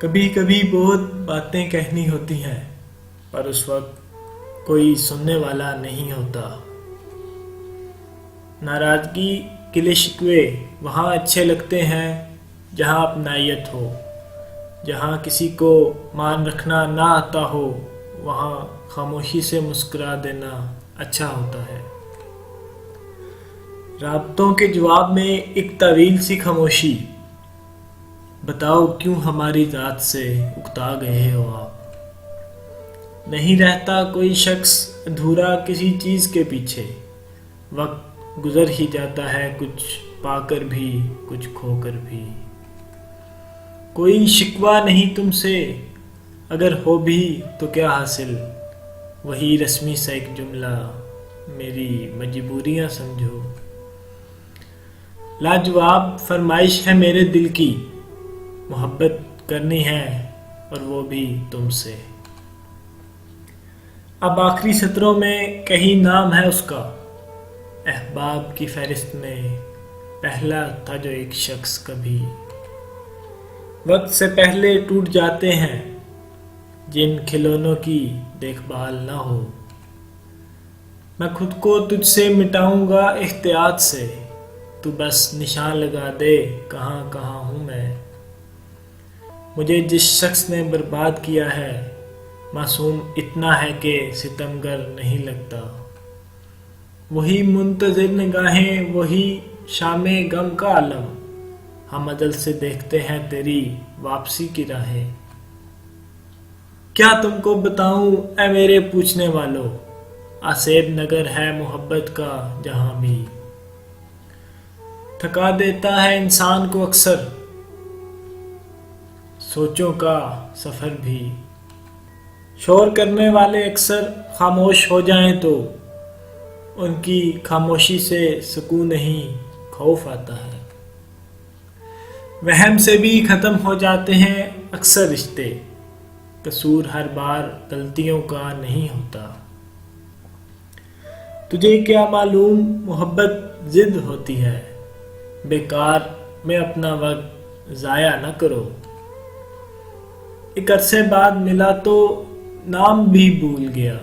کبھی کبھی بہت باتیں کہنی ہوتی ہیں پر اس وقت کوئی سننے والا نہیں ہوتا۔ ناراضگی گلے شکوے وہاں اچھے لگتے ہیں جہاں اپنائیت ہو، جہاں کسی کو مان رکھنا نہ آتا ہو وہاں خاموشی سے مسکرا دینا اچھا ہوتا ہے۔ رابطوں کے جواب میں ایک طویل سی خاموشی، بتاؤ کیوں ہماری ذات سے اکتا گئے ہو آپ؟ نہیں رہتا کوئی شخص ادھورا کسی چیز کے پیچھے، وقت گزر ہی جاتا ہے کچھ پا کر بھی کچھ کھو کر بھی۔ کوئی شکوہ نہیں تم سے، اگر ہو بھی تو کیا حاصل، وہی رسمی سا ایک جملہ، میری مجبوریاں سمجھو۔ لاجواب فرمائش ہے میرے دل کی، محبت کرنی ہے اور وہ بھی تم سے۔ اب آخری سطروں میں کہیں نام ہے اس کا، احباب کی فہرست میں پہلا تھا جو ایک شخص کبھی۔ وقت سے پہلے ٹوٹ جاتے ہیں جن کھلونوں کی دیکھ بھال نہ ہو۔ میں خود کو تجھ سے مٹاؤں گا احتیاط سے، تو بس نشان لگا دے کہاں کہاں ہوں میں۔ مجھے جس شخص نے برباد کیا ہے معصوم اتنا ہے کہ ستمگر نہیں لگتا۔ وہی منتظر نگاہیں، وہی شام غم کا عالم، ہم عدل سے دیکھتے ہیں تیری واپسی کی راہیں۔ کیا تم کو بتاؤں اے میرے پوچھنے والو، آسیب نگر ہے محبت کا جہاں بھی۔ تھکا دیتا ہے انسان کو اکثر سوچوں کا سفر بھی۔ شور کرنے والے اکثر خاموش ہو جائیں تو ان کی خاموشی سے سکون نہیں خوف آتا ہے۔ وہم سے بھی ختم ہو جاتے ہیں اکثر رشتے، قصور ہر بار غلطیوں کا نہیں ہوتا۔ تجھے کیا معلوم محبت ضد ہوتی ہے، بیکار میں اپنا وقت ضائع نہ کرو۔ ایک عرصے بعد ملا تو نام بھی بھول گیا،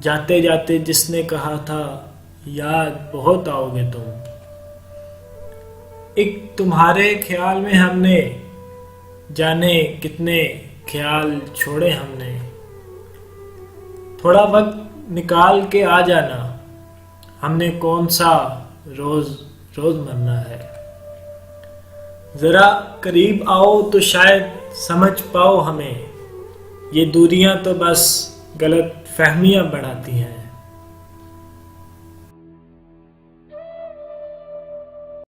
جاتے جاتے جس نے کہا تھا یاد بہت آؤ گے تم۔ ایک تمہارے خیال میں ہم نے جانے کتنے خیال چھوڑے ہم نے۔ تھوڑا وقت نکال کے آ جانا، ہم نے کون سا روز مرنا ہے۔ ذرا قریب آؤ تو شاید سمجھ پاؤ ہمیں، یہ دوریاں تو بس غلط فہمیاں بڑھاتی ہیں۔